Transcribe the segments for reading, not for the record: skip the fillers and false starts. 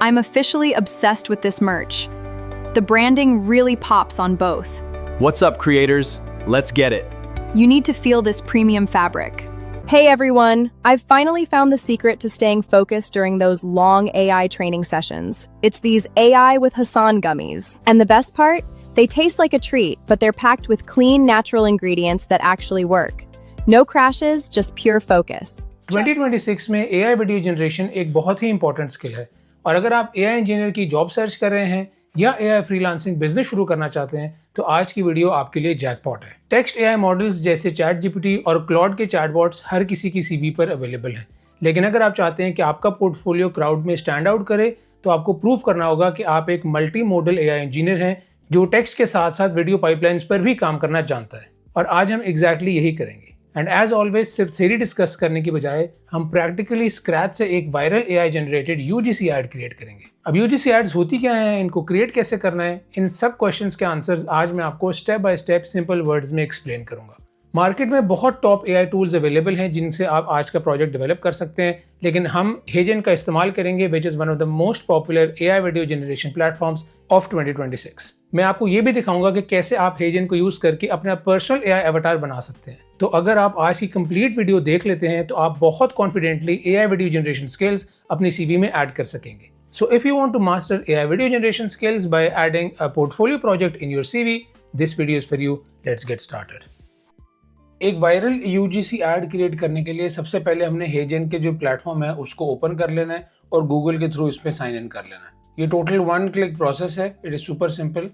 I'm officially obsessed with this merch. The branding really pops on both. What's up, creators? Let's get it. You need to feel this premium fabric. Hey everyone! I've finally found the secret to staying focused during those long AI training sessions. It's these AI with Hassan gummies. And the best part? They taste like a treat, but they're packed with clean, natural ingredients that actually work. No crashes, just pure focus. 2026 में AI video generation एक बहुत ही important skill है और अगर आप AI engineer की job search कर रहे हैं या AI फ्रीलांसिंग बिजनेस शुरू करना चाहते हैं तो आज की वीडियो आपके लिए जैकपॉट है। टेक्स्ट AI मॉडल्स जैसे ChatGPT और क्लॉड के चैटबॉट्स हर किसी की CV पर अवेलेबल हैं, लेकिन अगर आप चाहते हैं कि आपका पोर्टफोलियो क्राउड में स्टैंड आउट करे तो आपको प्रूव करना होगा कि आप एक मल्टी मॉडल AI इंजीनियर हैं जो टेक्स्ट के साथ साथ वीडियो पाइपलाइंस पर भी काम करना जानता है। और आज हम एग्जैक्टली यही करेंगे। एंड एज ऑलवेज सिर्फ थ्योरी डिस्कस करने की बजाय हम प्रैक्टिकली स्क्रैच से एक viral AI generated UGC ad create करेंगे। अब UGC एड्स होती क्या हैं, इनको क्रिएट कैसे करना है, इन सब क्वेश्चंस के आंसर्स आज मैं आपको step by step simple words में एक्सप्लेन करूंगा। मार्केट में बहुत टॉप AI टूल्स अवेलेबल हैं जिनसे आप आज का प्रोजेक्ट डेवलप कर सकते हैं, लेकिन हम हेजन का इस्तेमाल करेंगे which is one of the most popular AI video generation platforms of 2026। मैं आपको ये भी दिखाऊंगा कि कैसे आप हेजन को यूज़ करके अपना पर्सनल AI एवटार बना सकते हैं। तो अगर आप आज की कंप्लीट वीडियो देख लेते हैं तो आप बहुत confidently AI video generation skills अपनी CV में ऐड कर सकेंगे। So if you want to master AI video generation skills by adding a portfolio project in your CV, this video is for you. Let's get started. एक viral UGC ad create करने के लिए सबसे पहले हमने हेजन के जो प्लेटफॉर्म है उसको ओपन कर लेना है और गूगल के थ्रू इसमें साइन इन कर लेना है। ये टोटल 1 क्लिक प्रोसेस है, इट इज़ सुपर सिंपल।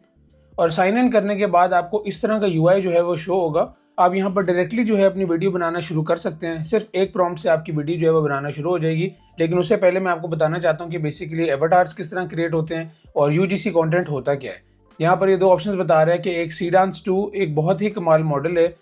और साइन इन करने के बाद आपको इस तरह का UI जो है वो शो होगा। आप यहाँ पर डायरेक्टली जो है अपनी वीडियो बनाना शुरू कर सकते हैं। सिर्फ एक प्रॉम्प्ट से आपकी वीडियो जो है वो बनाना शुरू हो जाएगी, लेकिन उससे पहले मैं आपको बताना चाहता हूँ कि बेसिकली एवटार्स किस तरह क्रिएट होते हैं और UGC कंटेंट होता क्या है। यहाँ पर ये दो ऑप्शंस बता रहे हैं कि एक सीडांस 2 एक बहुत ही कमाल मॉडल है।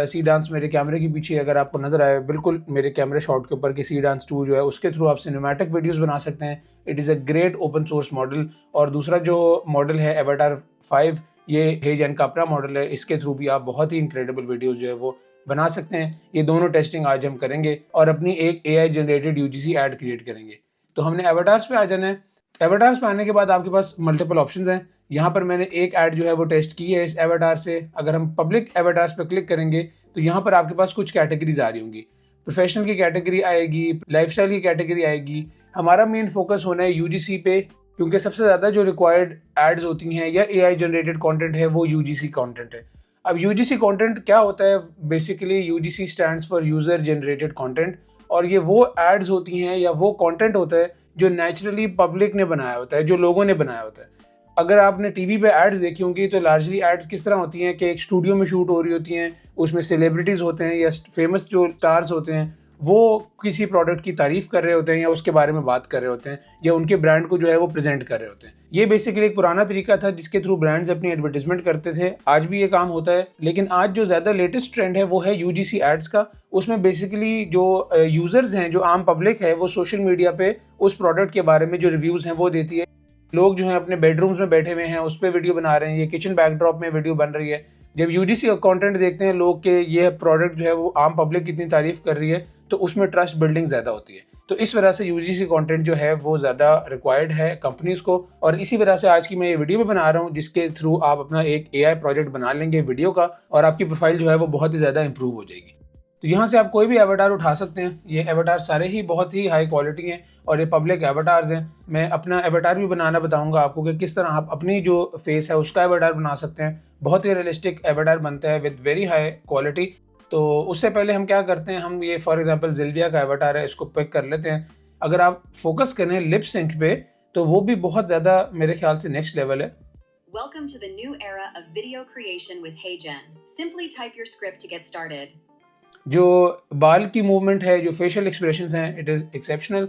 सीडांस मेरे कैमरे के पीछे अगर आपको नजर आए, बिल्कुल मेरे कैमरे शॉट के ऊपर कि सीडांस 2 जो है उसके थ्रू आप सिनेमैटिक वीडियोस बना सकते हैं। It is a great open source model. और दूसरा जो मॉडल है एवटार 5, ये हेजन का अपना मॉडल है, इसके थ्रू भी आप बहुत ही इनक्रेडिबल वीडियोस जो है वो बना सकते हैं। ये दोनों टेस्टिंग आज हम करेंगे और अपनी एक AI generated UGC ad create करेंगे। तो हमने एवटार्स पे आ जाना है। एवटार्स पे आने के बाद आपके पास मल्टीपल ऑप्शंस हैं। यहाँ पर मैंने एक ऐड जो है वो टेस्ट की है इस एवटार से। अगर हम पब्लिक एवटार्स पे क्लिक करेंगे तो यहाँ पर आपके पास कुछ कैटेगरीज आ रही होंगी। प्रोफेशनल की कैटेगरी आएगी, लाइफस्टाइल की कैटेगरी आएगी। हमारा मेन फोकस होना है UGC पे, क्योंकि सबसे ज़्यादा जो रिक्वायर्ड एड्स होती हैं या AI जनरेटेड कंटेंट है वो UGC कंटेंट है। अब UGC कंटेंट क्या होता है? Basically UGC stands for user generated content, और ये वो एड्स होती हैं या वो कंटेंट होता है जो नेचुरली पब्लिक ने बनाया होता है, जो लोगों ने बनाया होता है। अगर आपने टीवी पे एड्स देखी होंगी तो लार्जली एड्स किस तरह होती हैं कि एक स्टूडियो में शूट हो रही होती हैं, उसमें सेलिब्रिटीज़ होते हैं या फेमस जो स्टार्स होते हैं वो किसी प्रोडक्ट की तारीफ कर रहे होते हैं या उसके बारे में बात कर रहे होते हैं या उनके ब्रांड को जो है वो प्रेजेंट कर रहे होते हैं। ये बेसिकली एक पुराना तरीका था जिसके थ्रू ब्रांड्स अपनी एडवर्टाइजमेंट करते थे। आज भी ये काम होता है, लेकिन आज जो ज़्यादा लेटेस्ट ट्रेंड है वो है UGC एड्स का। उसमें बेसिकली जो यूज़र्स हैं, जो आम पब्लिक है, वो सोशल मीडिया पे उस प्रोडक्ट के बारे में जो रिव्यूज़ हैं वो देती है। लोग जो हैं अपने बेडरूम्स में बैठे हुए हैं, उस पर वीडियो बना रहे हैं, ये किचन बैकड्रॉप में वीडियो बन रही है। जब UGC कंटेंट देखते हैं लोग के ये प्रोडक्ट जो है वो आम पब्लिक कितनी तारीफ कर रही है, तो उसमें ट्रस्ट बिल्डिंग ज़्यादा होती है। तो इस वजह से UGC कंटेंट जो है वो ज़्यादा रिक्वायर्ड है कंपनीज को, और इसी वजह से आज की मैं ये वीडियो भी बना रहा हूँ जिसके थ्रू आप अपना एक AI प्रोजेक्ट बना लेंगे वीडियो का और आपकी प्रोफाइल जो है वो बहुत ही ज़्यादा इंप्रूव हो जाएगी। तो यहाँ से आप कोई भी एवटार उठा सकते हैं। ये एवटार सारे ही बहुत ही हाई क्वालिटी हैं और ये पब्लिक एवटार्स हैं। मैं अपना एवटार भी बनाना बताऊंगा आपको कि किस तरह आप अपनी जो फेस है उसका एवटार बना सकते हैं। बहुत ही रियलिस्टिक एवटार बनता है विद वेरी हाई क्वालिटी। तो उससे पहले हम क्या करते हैं, हम ये फॉर एग्जांपल ज़िल्विया का एवटार है, इसको पिक कर लेते हैं। अगर आप फोकस करें लिप सिंक पे तो वो भी बहुत ज़्यादा मेरे ख्याल से नेक्स्ट लेवल है। Welcome to the new era of video creation with HeyGen. Simply type your script to get started. जो बाल की मूवमेंट है, जो फेशियल एक्सप्रेशंस हैं, इट इज़ एक्सेप्शनल।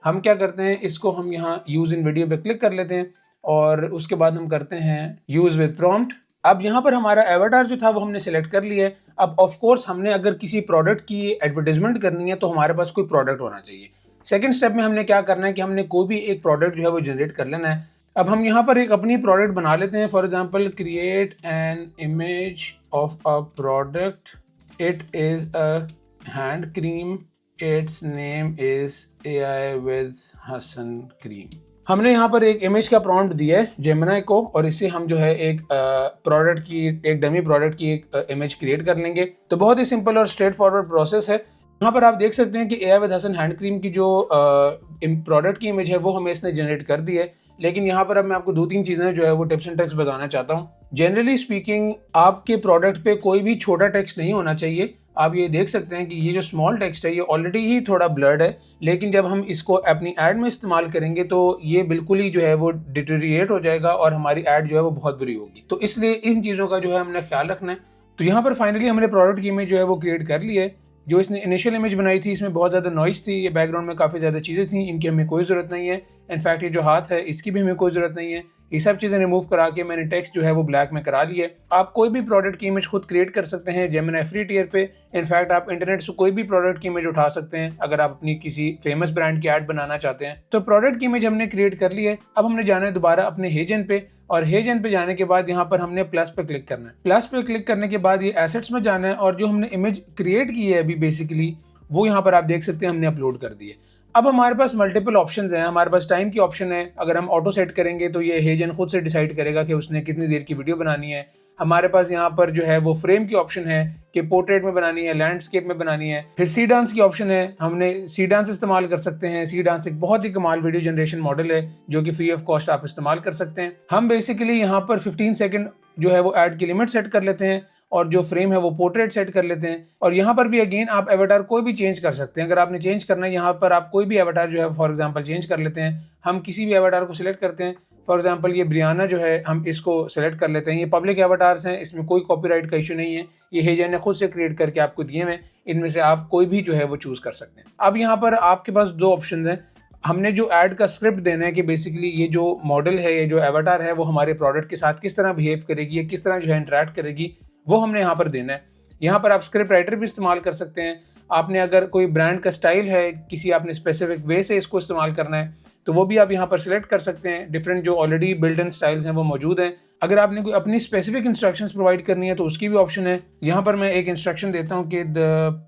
हम क्या करते हैं, इसको हम यहाँ यूज़ इन वीडियो पे क्लिक कर लेते हैं और उसके बाद हम करते हैं यूज़ विद प्रॉम्प्ट। अब यहाँ पर हमारा एवटार जो था वो हमने सेलेक्ट कर लिया है। अब ऑफ कोर्स हमने अगर किसी प्रोडक्ट की एडवर्टाइजमेंट करनी है तो हमारे पास कोई प्रोडक्ट होना चाहिए। सेकंड स्टेप में हमने क्या करना है कि हमने कोई भी एक प्रोडक्ट जो है वो जनरेट कर लेना है। अब हम यहाँ पर एक अपनी प्रोडक्ट बना लेते हैं। For example, create an image of a product, it is a hand cream, it's name is AI with Hasan cream. हमने यहाँ पर एक इमेज का प्रॉम्प्ट दिया है जेमिनी को, और इससे हम जो है एक प्रोडक्ट की, एक डमी प्रोडक्ट की एक इमेज क्रिएट कर लेंगे। तो बहुत ही सिंपल और स्ट्रेट फॉरवर्ड प्रोसेस है। यहाँ पर आप देख सकते हैं कि AI with Hasan hand cream की जो प्रोडक्ट की इमेज है वो हमें इसने जनरेट कर दी है। लेकिन यहाँ पर अब मैं आपको 2-3 चीज़ें जो है वो टिप्स एंड ट्रिक्स बताना चाहता हूँ। जनरली स्पीकिंग आपके प्रोडक्ट पे कोई भी छोटा टेक्स्ट नहीं होना चाहिए। आप ये देख सकते हैं कि ये जो स्मॉल टेक्स्ट है ये ऑलरेडी ही थोड़ा ब्लर्ड है, लेकिन जब हम इसको अपनी ऐड में इस्तेमाल करेंगे तो ये बिल्कुल ही जो है वो डिटेरिएट हो जाएगा और हमारी ऐड जो है वो बहुत बुरी होगी। तो इसलिए इन चीज़ों का जो है हमने ख्याल रखना है। तो यहाँ पर फाइनली हमने प्रोडक्ट की इमेज जो है वो क्रिएट कर ली है। जो इसने इनिशियल इमेज बनाई थी इसमें बहुत ज़्यादा नॉइस थी, ये बैकग्राउंड में काफ़ी ज़्यादा चीज़ें थी, इनकी हमें कोई ज़रूरत नहीं है। इनफैक्ट ये जो हाथ है इसकी भी हमें कोई ज़रूरत नहीं है। ये सब चीज़ें रिमूव करा के मैंने टेक्स्ट जो है वो ब्लैक में करा ली है। आप कोई भी प्रोडक्ट की इमेज खुद क्रिएट कर सकते हैं जेमिनी फ्री टियर पे। इनफैक्ट आप इंटरनेट से कोई भी प्रोडक्ट की इमेज उठा सकते हैं अगर आप अपनी किसी फेमस ब्रांड की ऐड बनाना चाहते हैं। तो प्रोडक्ट की इमेज हमने क्रिएट कर ली है। अब हमने जाना है दोबारा अपने हेजन पे, और हेजन पे जाने के बाद यहाँ पर हमने प्लस पे क्लिक करना है। प्लस पे क्लिक करने के बाद ये एसेट्स में जाना है, और जो हमने इमेज क्रिएट की है अभी बेसिकली वो यहाँ पर आप देख सकते हैं हमने अपलोड कर दी है। अब हमारे पास मल्टीपल ऑप्शंस हैं। हमारे पास टाइम की ऑप्शन है, अगर हम ऑटो सेट करेंगे तो ये हेजन खुद से डिसाइड करेगा कि उसने कितनी देर की वीडियो बनानी है। हमारे पास यहाँ पर जो है वो फ्रेम की ऑप्शन है कि पोर्ट्रेट में बनानी है, लैंडस्केप में बनानी है। फिर सी डांस की ऑप्शन है, हमने सी डांस इस्तेमाल कर सकते हैं। सी डांस एक बहुत ही कमाल वीडियो जनरेशन मॉडल है जो कि फ्री ऑफ कॉस्ट आप इस्तेमाल कर सकते हैं। हम बेसिकली यहाँ पर 15 सेकेंड जो है वो ऐड की लिमिट सेट कर लेते हैं, और जो फ्रेम है वो पोर्ट्रेट सेट कर लेते हैं। और यहाँ पर भी अगेन आप एवेटार कोई भी चेंज कर सकते हैं। अगर आपने चेंज करना है यहाँ पर आप कोई भी एवेटार जो है फॉर एग्जांपल चेंज कर लेते हैं। हम किसी भी एवेटार को सिलेक्ट करते हैं, फॉर एग्जांपल ये ब्रियाना जो है हम इसको सिलेक्ट कर लेते हैं। ये पब्लिक एवेटार्स हैं, इसमें कोई कॉपीराइट का इशू नहीं है, ये हेजन ने खुद से क्रिएट करके आपको दिए हैं। इनमें से आप कोई भी जो है वो चूज कर सकते हैं। अब यहाँ पर आपके पास 2 ऑप्शन हैं। हमने जो ऐड का स्क्रिप्ट देना है कि बेसिकली ये जो मॉडल है, ये जो एवेटार है वो हमारे प्रोडक्ट के साथ किस तरह बिहेव करेगी, किस तरह जो है इंटरेक्ट करेगी, वो हमने यहाँ पर देना है। यहाँ पर आप स्क्रिप्ट राइटर भी इस्तेमाल कर सकते हैं। आपने अगर कोई ब्रांड का स्टाइल है, किसी आपने स्पेसिफिक वे से इसको इस्तेमाल करना है तो वो भी आप यहाँ पर सिलेक्ट कर सकते हैं। डिफरेंट जो ऑलरेडी बिल्ड इन स्टाइल्स हैं वो मौजूद हैं। अगर आपने कोई अपनी स्पेसिफिक इंस्ट्रक्शंस प्रोवाइड करनी है तो उसकी भी ऑप्शन है। यहाँ पर मैं एक इंस्ट्रक्शन देता हूँ कि the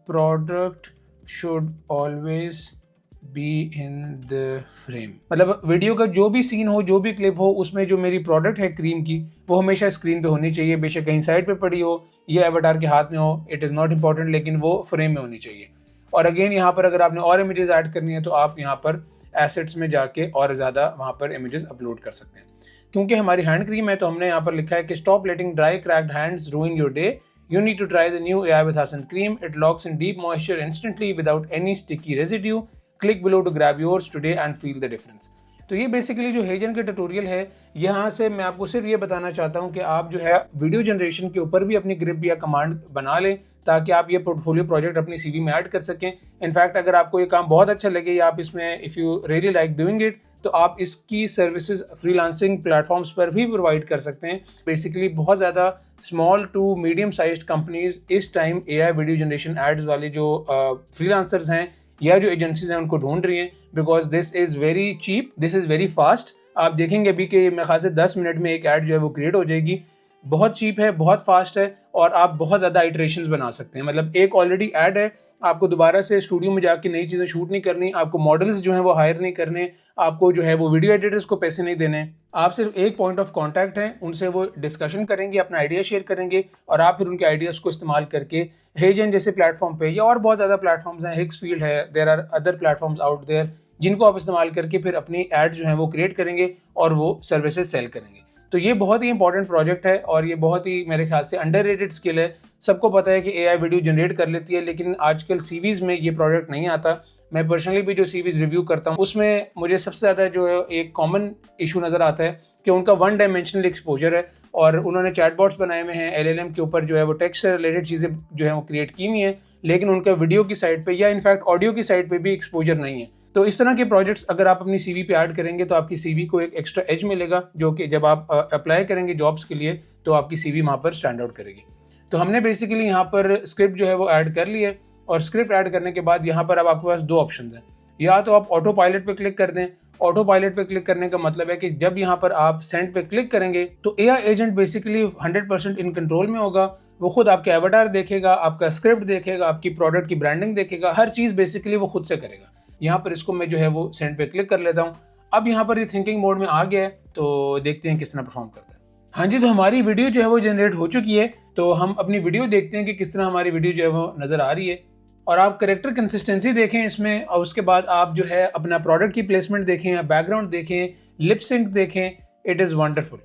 product should always be in the frame, मतलब वीडियो का जो भी सीन हो, जो भी क्लिप हो, उसमें जो मेरी प्रोडक्ट है क्रीम की वो हमेशा स्क्रीन पे होनी चाहिए। बेशक कहीं साइड पे पड़ी हो या एवेटार के हाथ में हो, इट इज़ नॉट इम्पॉर्टेंट, लेकिन वो फ्रेम में होनी चाहिए। और अगेन यहाँ पर अगर आपने और इमेजेस ऐड करनी है तो आप यहाँ पर एसेट्स में जाके और ज़्यादा वहाँ पर इमेजेस अपलोड कर सकते हैं। क्योंकि हमारी हैंड क्रीम है तो हमने यहाँ पर लिखा है कि stop letting dry cracked hands रूइन your day, you need to try the new AI with Hassan cream. It locks in deep moisture instantly without any sticky residue. Click below to grab yours today and feel the difference. तो ये basically जो हेजन के tutorial है, यहाँ से मैं आपको सिर्फ ये बताना चाहता हूँ कि आप जो है वीडियो जनरेशन के ऊपर भी अपनी ग्रिप या कमांड बना लें ताकि आप ये पोर्टफोलियो प्रोजेक्ट अपनी सीवी में ऐड कर सकें। इनफैक्ट अगर आपको ये काम बहुत अच्छा लगे या आप इसमें if you really like doing it तो आप इसकी सर्विसेज फ्रीलांसिंग प्लेटफॉर्म्स पर भी प्रोवाइड कर सकते हैं। बेसिकली बहुत ज़्यादा small to medium sized companies इस time AI video generation ads वाले जो फ्रीलांसर्स हैं या जो एजेंसीज हैं उनको ढूंढ रही हैं, because this is very cheap, this is very fast. आप देखेंगे अभी कि मेरे ख्याल से 10 मिनट में एक ऐड जो है वो क्रिएट हो जाएगी। बहुत चीप है, बहुत फास्ट है, और आप बहुत ज़्यादा आइटरेशंस बना सकते हैं। मतलब एक ऑलरेडी ऐड है, आपको दोबारा से स्टूडियो में जाके नई चीज़ें शूट नहीं करनी, आपको मॉडल्स जो हैं वो हायर नहीं करने, आपको जो है वो वीडियो एडिटर्स को पैसे नहीं देने। आप सिर्फ एक पॉइंट ऑफ कांटेक्ट हैं, उनसे वो डिस्कशन करेंगे, अपना आइडिया शेयर करेंगे, और आप फिर उनके आइडियाज़ को इस्तेमाल करके हेजन जैसे प्लेटफॉर्म पे या और बहुत ज़्यादा प्लेटफॉर्म्स हैं, हिक्सफील्ड है, there are other platforms out there, जिनको आप इस्तेमाल करके फिर अपनी एड जो है वो क्रिएट करेंगे और वो सर्विसेज सेल करेंगे। तो ये बहुत ही इंपॉर्टेंट प्रोजेक्ट है और ये बहुत ही मेरे ख्याल से अंडररेटेड स्किल है। सबको पता है कि AI वीडियो जनरेट कर लेती है, लेकिन आजकल सीवीज़ में ये प्रोडक्ट नहीं आता। मैं पर्सनली भी जो सीवीज़ रिव्यू करता हूँ उसमें मुझे सबसे ज़्यादा जो है एक कॉमन इशू नज़र आता है कि उनका 1 डायमेंशनल एक्सपोजर है, और उन्होंने चैटबॉट्स बनाए हुए हैं, LLM के ऊपर जो है वो टेक्स्ट से रिलेटेड चीज़ें जो है वो क्रिएट की हुई हैं, लेकिन उनका वीडियो की साइड पे या इनफैक्ट ऑडियो की साइड पे भी एक्सपोजर नहीं है। तो इस तरह के प्रोजेक्ट्स अगर आप अपनी CV पे ऐड करेंगे तो आपकी CV को एक एक्स्ट्रा एज मिलेगा, जो कि जब आप अप्लाई करेंगे जॉब्स के लिए तो आपकी CV वहाँ पर स्टैंड आउट करेगी। तो हमने बेसिकली यहाँ पर स्क्रिप्ट जो है वो ऐड कर ली है, और स्क्रिप्ट ऐड करने के बाद यहाँ पर अब आपके पास 2 ऑप्शन हैं। या तो आप ऑटो पायलट पे क्लिक कर दें। ऑटो पायलट पे क्लिक करने का मतलब है कि जब यहाँ पर आप सेंड पे क्लिक करेंगे तो AI agent basically 100% in control में होगा। वो खुद आपके एवटार देखेगा, आपका स्क्रिप्ट देखेगा, आपकी प्रोडक्ट की ब्रांडिंग देखेगा, हर चीज़ बेसिकली वो खुद से करेगा। यहाँ पर इसको मैं जो है वो सेंड पे क्लिक कर लेता हूँ। अब यहाँ पर ये थिंकिंग मोड में आ गया है, तो देखते हैं किस तरह परफॉर्म करता है। हाँ जी, तो हमारी वीडियो जो है वो जनरेट हो चुकी है। तो हम अपनी वीडियो देखते हैं कि किस तरह हमारी वीडियो जो है वो नज़र आ रही है। और आप करेक्टर कंसिस्टेंसी देखें इसमें, और उसके बाद आप जो है अपना प्रोडक्ट की प्लेसमेंट देखें, बैकग्राउंड देखें, लिप सिंक देखें। It is wonderful.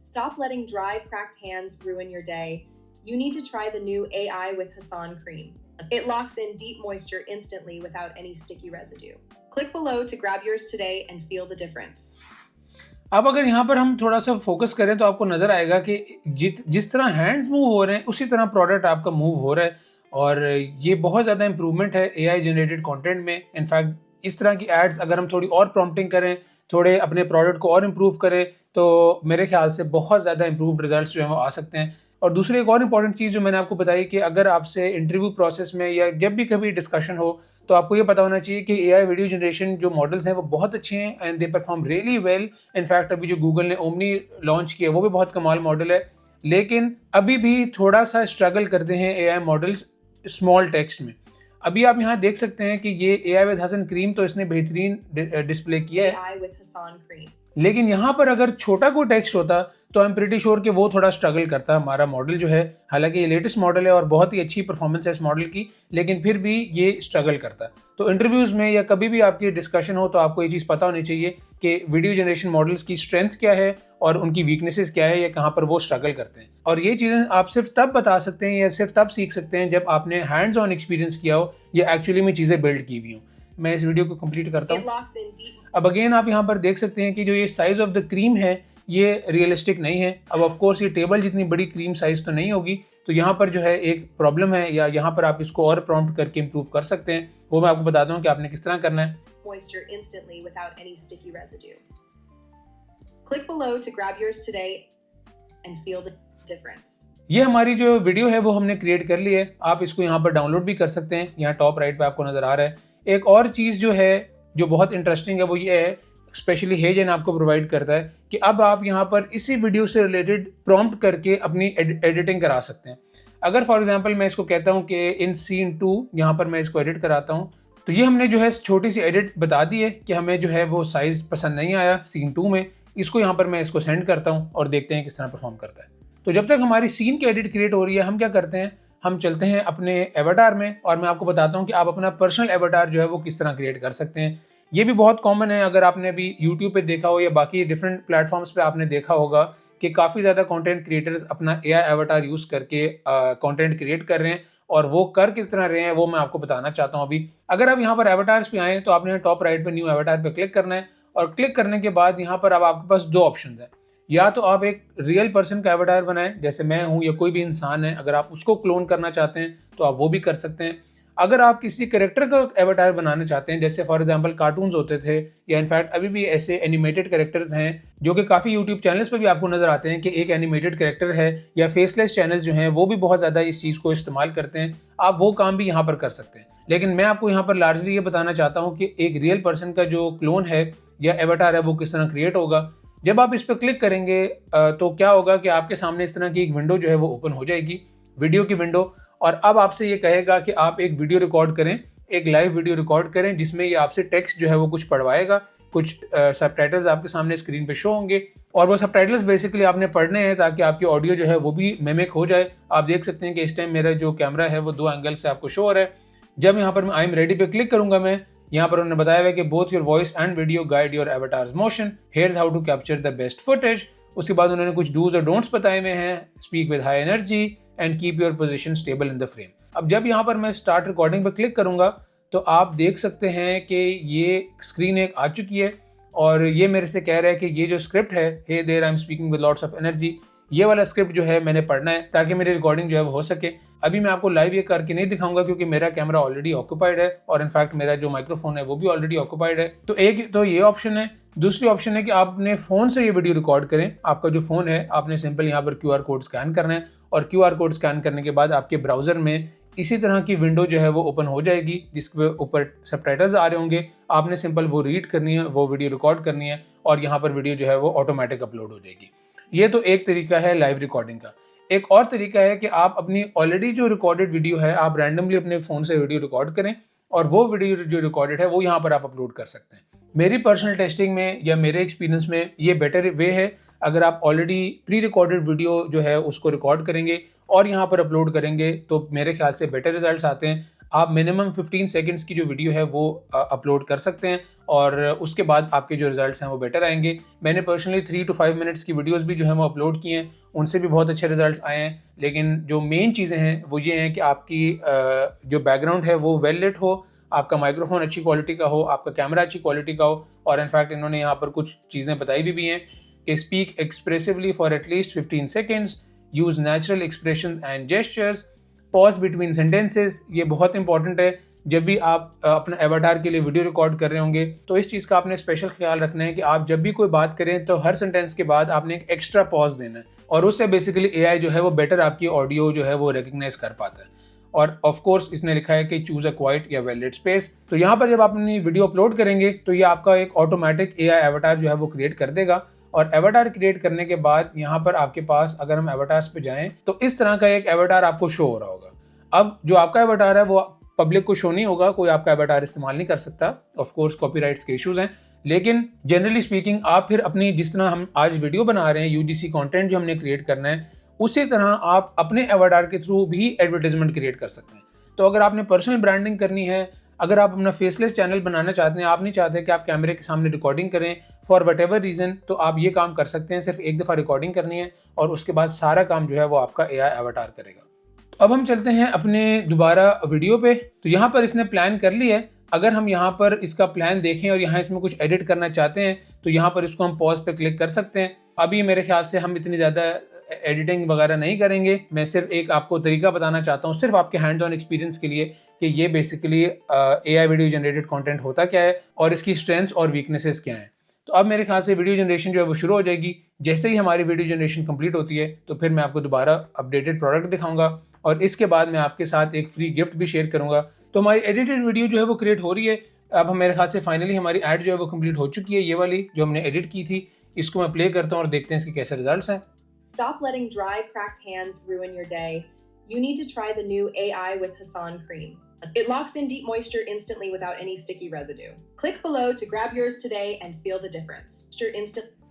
Stop letting dry, cracked hands ruin your day. You need to try the new AI with Hassan cream. It locks in deep moisture instantly without any sticky residue. Click below to grab yours today and feel the difference. अब अगर यहाँ पर हम थोड़ा सा focus करें तो आपको नज़र आएगा कि जिस तरह हैंड्स मूव हो रहे हैं उसी तरह प्रोडक्ट आपका मूव हो रहा है। और ये बहुत ज़्यादा इंप्रूवमेंट है एआई जनरेटेड कंटेंट में। इनफैक्ट इस तरह की एड्स अगर हम थोड़ी और प्रॉम्प्टिंग करें, थोड़े अपने प्रोडक्ट को और इम्प्रूव करें, तो मेरे ख्याल से बहुत ज़्यादा इंप्रूव्ड रिजल्ट्स जो हैं वो आ सकते हैं। और दूसरी एक और इम्पॉर्टेंट चीज़ जो मैंने आपको बताई कि अगर आपसे इंटरव्यू प्रोसेस में या जब भी कभी डिस्कशन हो तो आपको ये पता होना चाहिए कि एआई वीडियो जनरेशन जो मॉडल्स हैं वो बहुत अच्छे हैं and they perform really well. In fact अभी जो गूगल ने ओमनी लॉन्च किया वो भी बहुत कमाल मॉडल है, लेकिन अभी भी थोड़ा सा स्ट्रगल करते हैं एआई मॉडल्स स्मॉल टेक्स्ट में। अभी आप यहाँ देख सकते हैं कि ये एआई विद हसन क्रीम तो इसने बेहतरीन डिस्प्ले किया है, AI with Hassan cream. लेकिन यहाँ पर अगर छोटा कोई टेक्स्ट होता तो आई एम प्रीटी श्योर कि वो थोड़ा स्ट्रगल करता हमारा मॉडल जो है। हालांकि ये लेटेस्ट मॉडल है और बहुत ही अच्छी परफॉर्मेंस है इस मॉडल की, लेकिन फिर भी ये स्ट्रगल करता। तो इंटरव्यूज़ में या कभी भी आपकी डिस्कशन हो तो आपको ये चीज़ पता होनी चाहिए कि वीडियो जनरेशन मॉडल्स की स्ट्रेंथ क्या है और उनकी वीकनेसेस क्या है या कहाँ पर वो स्ट्रगल करते हैं। और ये चीज़ें आप सिर्फ तब बता सकते हैं या सिर्फ तब सीख सकते हैं जब आपने हैंड्स ऑन एक्सपीरियंस किया हो या एक्चुअली में चीज़ें बिल्ड की हुई हो। मैं इस वीडियो को कंप्लीट करता हूँ। अब अगेन आप यहाँ पर देख सकते हैं कि जो ये साइज ऑफ द क्रीम है ये रियलिस्टिक नहीं है। अब ऑफ कोर्स ये टेबल जितनी बड़ी क्रीम साइज तो नहीं होगी, तो यहाँ पर जो है एक प्रॉब्लम है, या यहाँ पर आप इसको और प्रॉम्प्ट करके इम्प्रूव कर सकते हैं। वो मैं आपको बताता हूँ कि आपने किस तरह करना है। Moisture instantly without any sticky residue. Click below to grab yours today and feel the difference. ये हमारी जो वीडियो है वो हमने क्रिएट कर ली है। आप इसको यहाँ पर डाउनलोड भी कर सकते हैं, यहाँ टॉप राइट पे आपको नजर आ रहा है। एक और चीज़ जो है जो बहुत इंटरेस्टिंग है वो ये है, स्पेशली हेजन आपको प्रोवाइड करता है कि अब आप यहाँ पर इसी वीडियो से रिलेटेड प्रॉम्प्ट करके अपनी एडिटिंग करा सकते हैं। अगर फॉर एग्जांपल मैं इसको कहता हूँ कि इन सीन 2 यहाँ पर मैं इसको एडिट कराता हूँ, तो ये हमने जो है छोटी सी एडिट बता दी है कि हमें जो है वो साइज़ पसंद नहीं आया सीन 2 में। इसको यहाँ पर मैं इसको सेंड करता हूँ और देखते हैं किस तरह परफॉर्म करता है। तो जब तक हमारी सीन की एडिट क्रिएट हो रही है, हम क्या करते हैं, हम चलते हैं अपने एवाटार में और मैं आपको बताता हूँ कि आप अपना पर्सनल एवाटार जो है वो किस तरह क्रिएट कर सकते हैं। ये भी बहुत कॉमन है, अगर आपने भी यूट्यूब पे देखा हो या बाकी डिफरेंट प्लेटफॉर्म्स पे आपने देखा होगा कि काफ़ी ज़्यादा कंटेंट क्रिएटर्स अपना एआई एवाटार यूज़ करके कंटेंट क्रिएट कर रहे हैं, और वो कर किस तरह रहे हैं वो मैं आपको बताना चाहता हूँ अभी। अगर आप यहाँ पर एवाटार्स पे आएँ तो आपने टॉप राइट पे न्यू एवाटार पे क्लिक करना है, और क्लिक करने के बाद यहाँ पर अब आपके पास दो ऑप्शन है। या तो आप एक रियल पर्सन का एवाटार बनाएं, जैसे मैं हूँ या कोई भी इंसान है, अगर आप उसको क्लोन करना चाहते हैं तो आप वो भी कर सकते हैं। अगर आप किसी कैरेक्टर का एवाटार बनाना चाहते हैं, जैसे फॉर एग्जांपल कार्टून्स होते थे, या इनफैक्ट अभी भी ऐसे एनिमेटेड कैरेक्टर्स हैं जो कि काफ़ी यूट्यूब चैनल्स पर भी आपको नजर आते हैं कि एक एनिमेटेड कैरेक्टर है, या फेसलेस चैनल जो हैं वो भी बहुत ज़्यादा इस चीज़ को इस्तेमाल करते हैं। आप वो काम भी यहाँ पर कर सकते हैं, लेकिन मैं आपको यहाँ पर लार्जली ये बताना चाहता हूँ कि एक रियल पर्सन का जो क्लोन है या एवाटार है वो किस तरह क्रिएट होगा। जब आप इस पर क्लिक करेंगे तो क्या होगा कि आपके सामने इस तरह की एक विंडो जो है वो ओपन हो जाएगी, वीडियो की विंडो। और अब आपसे ये कहेगा कि आप एक वीडियो रिकॉर्ड kरें, एक लाइव वीडियो रिकॉर्ड करें जिसमें ये आपसे टेक्स्ट जो है वो कुछ पढ़वाएगा, कुछ सबटाइटल्स आपके सामने स्क्रीन पे शो होंगे, और वो सबटाइटल्स बेसिकली आपने पढ़ने हैं ताकि आपकी ऑडियो जो है वो भी मिमिक हो जाए। आप देख सकते हैं कि इस टाइम मेरा जो कैमरा है वो 2 एंगल से आपको शो हो रहा है। जब यहाँ पर मैं आई एम रेडी पे क्लिक करूंगा, मैं यहाँ पर उन्होंने बताया हुआ है कि both your voice and video guide your avatars motion, here's how to capture the best footage. उसके बाद उन्होंने कुछ डूज और डोंट्स बताए हुए हैं, speak with high energy and keep your position stable in the frame. अब जब यहाँ पर मैं स्टार्ट रिकॉर्डिंग पर क्लिक करूंगा तो आप देख सकते हैं कि ये स्क्रीन एक आ चुकी है, और ये मेरे से कह रहा है कि ये जो स्क्रिप्ट है, hey there I am speaking with lots of energy, ये वाला स्क्रिप्ट जो है मैंने पढ़ना है ताकि मेरी रिकॉर्डिंग जो है वो हो सके। अभी मैं आपको लाइव ये करके नहीं दिखाऊंगा क्योंकि मेरा कैमरा ऑलरेडी ऑक्यूपाइड है, और इनफैक्ट मेरा जो माइक्रोफोन है वो भी ऑलरेडी ऑक्यूपाइड है। तो एक तो ये ऑप्शन है। दूसरी ऑप्शन है कि आप अपने फ़ोन से ये वीडियो रिकॉर्ड करें। आपका जो फ़ोन है आपने सिंपल यहाँ पर QR कोड स्कैन करना है, और QR कोड स्कैन करने के बाद आपके ब्राउज़र में इसी तरह की विंडो जो है वो ओपन हो जाएगी जिसके ऊपर सबटाइटल्स आ रहे होंगे। आपने सिंपल वो रीड करनी है, वो वीडियो रिकॉर्ड करनी है, और यहाँ पर वीडियो जो है वो ऑटोमेटिक अपलोड हो जाएगी। ये तो एक तरीका है लाइव रिकॉर्डिंग का। एक और तरीका है कि आप अपनी ऑलरेडी जो रिकॉर्डेड वीडियो है आप रैंडमली अपने फ़ोन से वीडियो रिकॉर्ड करें, और वो वीडियो जो रिकॉर्डेड है वो यहाँ पर आप अपलोड कर सकते हैं। मेरी पर्सनल टेस्टिंग में या मेरे एक्सपीरियंस में ये बेटर वे है अगर आप ऑलरेडी प्री रिकॉर्डेड वीडियो जो है उसको रिकॉर्ड करेंगे और यहाँ पर अपलोड करेंगे तो मेरे ख्याल से बेटर रिजल्ट्स आते हैं। आप मिनिमम 15 सेकंड्स की जो वीडियो है वो अपलोड कर सकते हैं और उसके बाद आपके जो रिजल्ट्स हैं वो बेटर आएंगे। मैंने पर्सनली 3 to 5 मिनट्स की वीडियोस भी जो है वो अपलोड किए हैं, उनसे भी बहुत अच्छे रिजल्ट्स आए हैं। लेकिन जो मेन चीज़ें हैं वो ये हैं कि आपकी जो बैकग्राउंड है वो वेल लिट हो, आपका माइक्रोफोन अच्छी क्वालिटी का हो, आपका कैमरा अच्छी क्वालिटी का हो। और इनफैक्ट इन्होंने यहाँ पर कुछ चीज़ें बताई भी हैं कि speak expressively for at least 15 seconds, use natural expression and gestures, pause between sentences. ये बहुत इंपॉर्टेंट है। जब भी आप अपना एवाटार के लिए वीडियो रिकॉर्ड कर रहे होंगे तो इस चीज़ का आपने स्पेशल ख्याल रखना है कि आप जब भी कोई बात करें तो हर सेंटेंस के बाद आपने एक एक्स्ट्रा पॉज देना है और उससे बेसिकली एआई जो है वो बेटर आपकी ऑडियो जो है वो रिकग्नाइज कर पाता है। और ऑफ कोर्स इसने लिखा है कि चूज अ क्वाइट या वेल लिट स्पेस। तो यहाँ पर जब आप अपनी वीडियो अपलोड करेंगे तो ये आपका एक ऑटोमेटिक एआई एवाटार जो है वो क्रिएट कर देगा। और एवाटार क्रिएट करने के बाद यहाँ पर आपके पास अगर हम एवाटार्स पे जाएं तो इस तरह का एक एवाटार आपको शो हो रहा होगा। अब जो आपका एवाटार है वो पब्लिक को शो नहीं होगा, कोई आपका एवाटार इस्तेमाल नहीं कर सकता, ऑफ कोर्स कॉपीराइट्स के इश्यूज हैं। लेकिन जनरली स्पीकिंग आप फिर अपनी जिस तरह हम आज वीडियो बना रहे हैं यूजीसी कंटेंट जो हमने क्रिएट करना है उसी तरह आप अपने एवाटार के थ्रू भी एडवर्टाइजमेंट क्रिएट कर सकते हैं। तो अगर आपने पर्सनल ब्रांडिंग करनी है, अगर आप अपना फेसलेस चैनल बनाना चाहते हैं, आप नहीं चाहते कि आप कैमरे के सामने रिकॉर्डिंग करें फॉर वट एवर रीज़न, तो आप ये काम कर सकते हैं। सिर्फ एक दफ़ा रिकॉर्डिंग करनी है और उसके बाद सारा काम जो है वो आपका एआई एवाटार करेगा। तो अब हम चलते हैं अपने दोबारा वीडियो पे। तो यहाँ पर इसने प्लान कर लिया है। अगर हम यहाँ पर इसका प्लान देखें और यहाँ इसमें कुछ एडिट करना चाहते हैं तो यहाँ पर इसको हम पॉज पे क्लिक कर सकते हैं। अभी मेरे ख्याल से हम इतनी ज़्यादा एडिटिंग वगैरह नहीं करेंगे। मैं सिर्फ एक आपको तरीका बताना चाहता हूँ, सिर्फ आपके हैंड्स ऑन एक्सपीरियंस के लिए, कि ये basically AI video generated content होता क्या है और इसकी स्ट्रेंथ्स और वीकनेसेस क्या हैं। तो अब मेरे ख्याल से वीडियो जनरेशन जो है वो शुरू हो जाएगी। जैसे ही हमारी वीडियो जनरेशन कंप्लीट होती है तो फिर मैं आपको दोबारा अपडेटेड प्रोडक्ट दिखाऊंगा और इसके बाद मैं आपके साथ एक फ्री गिफ्ट भी शेयर करूंगा। तो हमारी एडिटेड वीडियो जो है वो क्रिएट हो रही है। अब मेरे ख्याल से फाइनली हमारी ऐड जो है वो कंप्लीट हो चुकी है। ये वाली जो हमने एडिट की थी, इसको मैं प्ले करता हूँ और देखते हैं इसके कैसे रिजल्ट्स हैं। Stop letting dry, cracked hands ruin your day. You need to try the new AI with Hassan cream. It locks in deep moisture instantly without any sticky residue. Click below to grab yours today and feel the difference.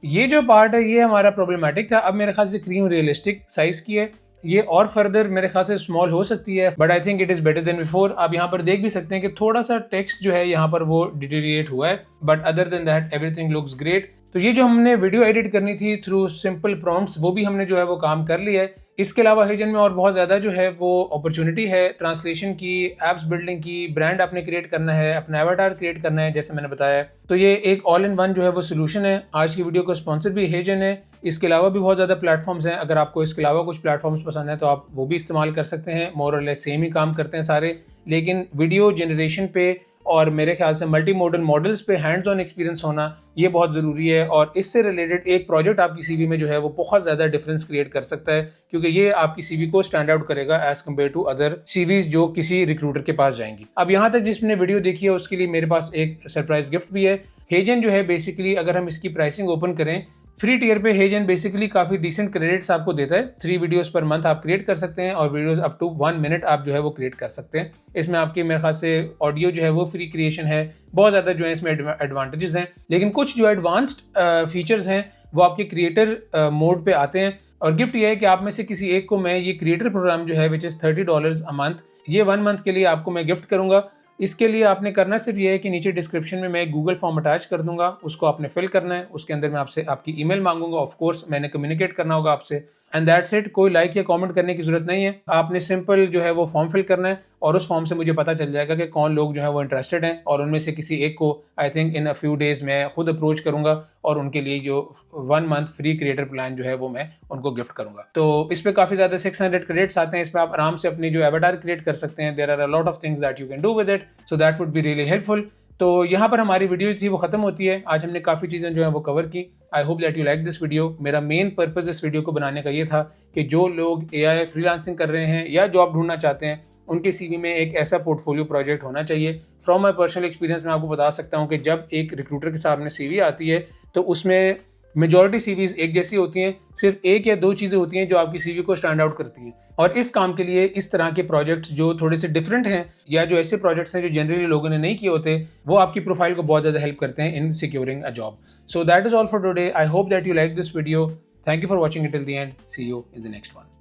ये जो part है ये हमारा problematic था। अब मेरे ख्याल से क्रीम रियलिस्टिक साइज की है, ये और फर्दर मेरे ख्याल से स्मॉल हो सकती है, but I think it is better than before. आप यहाँ पर देख भी सकते हैं कि थोड़ा सा टेक्स्ट जो है यहाँ पर वो डिटेरिएट हुआ है, but other than that everything looks great. तो ये जो हमने वीडियो एडिट करनी थी थ्रू सिंपल प्रॉम्प्ट्स वो भी हमने जो है वो काम कर लिया है। इसके अलावा हेजन में और बहुत ज़्यादा जो है वो अपॉर्चुनिटी है ट्रांसलेशन की, एप्स बिल्डिंग की, ब्रांड आपने क्रिएट करना है, अपना एवाटार क्रिएट करना है जैसे मैंने बताया। तो ये एक ऑल इन वन जो है वो सोल्यूशन है। आज की वीडियो का स्पॉन्सर भी हेजन है। इसके अलावा भी बहुत ज़्यादा प्लेटफॉर्म्स हैं। अगर आपको इसके अलावा कुछ प्लेटफॉर्म्स पसंद है तो आप वो भी इस्तेमाल कर सकते हैं। मोर और लेस सेम ही काम करते हैं सारे, लेकिन वीडियो जनरेशन पे और मेरे ख्याल से मल्टी मॉडल मॉडल्स पे हैंड्स ऑन एक्सपीरियंस होना ये बहुत ज़रूरी है। और इससे रिलेटेड एक प्रोजेक्ट आपकी सीवी में जो है वो बहुत ज़्यादा डिफरेंस क्रिएट कर सकता है, क्योंकि ये आपकी सीवी को स्टैंड आउट करेगा as compare to other CVs जो किसी रिक्रूटर के पास जाएंगी। अब यहाँ तक जिसने वीडियो देखी है उसके लिए मेरे पास एक सरप्राइज गिफ्ट भी है। हेजन जो है बेसिकली अगर हम इसकी प्राइसिंग ओपन करें, फ्री टियर पे हेजन बेसिकली काफ़ी डिसेंट क्रेडिट्स आपको देता है। 3 वीडियोस पर मंथ आप क्रिएट कर सकते हैं और वीडियोस अप टू 1 मिनट आप जो है वो क्रिएट कर सकते हैं। इसमें आपके मेरे ख्याल से ऑडियो जो है वो फ्री क्रिएशन है, बहुत ज़्यादा जो है इसमें एडवांटेजेस हैं। लेकिन कुछ जो एडवांस्ड फीचर्स हैं वो आपके क्रिएटर मोड पे आते हैं। और गिफ्ट ये है कि आप में से किसी एक को मैं ये क्रिएटर प्रोग्राम जो है विच इज़ $30 अ मंथ, ये 1 मंथ के लिए आपको मैं गिफ्ट करूँगा। इसके लिए आपने करना सिर्फ ये है कि नीचे डिस्क्रिप्शन में मैं एक गूगल फॉर्म अटैच कर दूंगा, उसको आपने फिल करना है। उसके अंदर मैं आपसे आपकी ईमेल मांगूंगा, ऑफ कोर्स मैंने कम्युनिकेट करना होगा आपसे, एंड दैट्स इट। कोई लाइक या कमेंट करने की जरूरत नहीं है। आपने सिंपल जो है वो फॉर्म फिल करना है और उस फॉर्म से मुझे पता चल जाएगा कि कौन लोग जो है वो इंटरेस्टेड हैं और उनमें से किसी एक को I think in a few days मैं खुद अप्रोच करूंगा और उनके लिए जो 1 मंथ फ्री क्रिएटर प्लान जो है वो मैं उनको गिफ्ट करूंगा। तो इस पर काफ़ी ज़्यादा 600 क्रेडिट्स आते हैं। इस पर आप आराम से अपनी जो एवाटार क्रिएट कर सकते हैं। There are a lot of things that you can do with it, so that would be really helpful. तो यहाँ पर हमारी वीडियो थी वो खत्म होती है। आज हमने काफ़ी चीज़ें जो है वो कवर की। आई hope that you like this video. मेरा मेन पर्पज़ इस वीडियो को बनाने का ये था कि जो लोग एआई फ्रीलांसिंग कर रहे हैं या जॉब ढूंढना चाहते हैं उनके सीवी में एक ऐसा पोर्टफोलियो प्रोजेक्ट होना चाहिए। फ्रॉम माई पर्सनल एक्सपीरियंस मैं आपको बता सकता हूँ कि जब एक रिक्रूटर के सामने सीवी आती है तो उसमें मेजॉरिटी सीवीज एक जैसी होती हैं, सिर्फ एक या दो चीज़ें होती हैं जो आपकी सीवी को स्टैंड आउट करती हैं। और इस काम के लिए इस तरह के प्रोजेक्ट्स जो थोड़े से डिफरेंट हैं या जो ऐसे प्रोजेक्ट्स हैं जो जनरली लोगों ने नहीं किए होते, वो आपकी प्रोफाइल को बहुत ज़्यादा हेल्प करते हैं in securing a job. So that is all for today. I hope that you like this video. Thank you for watching it till the end. See you in the next one.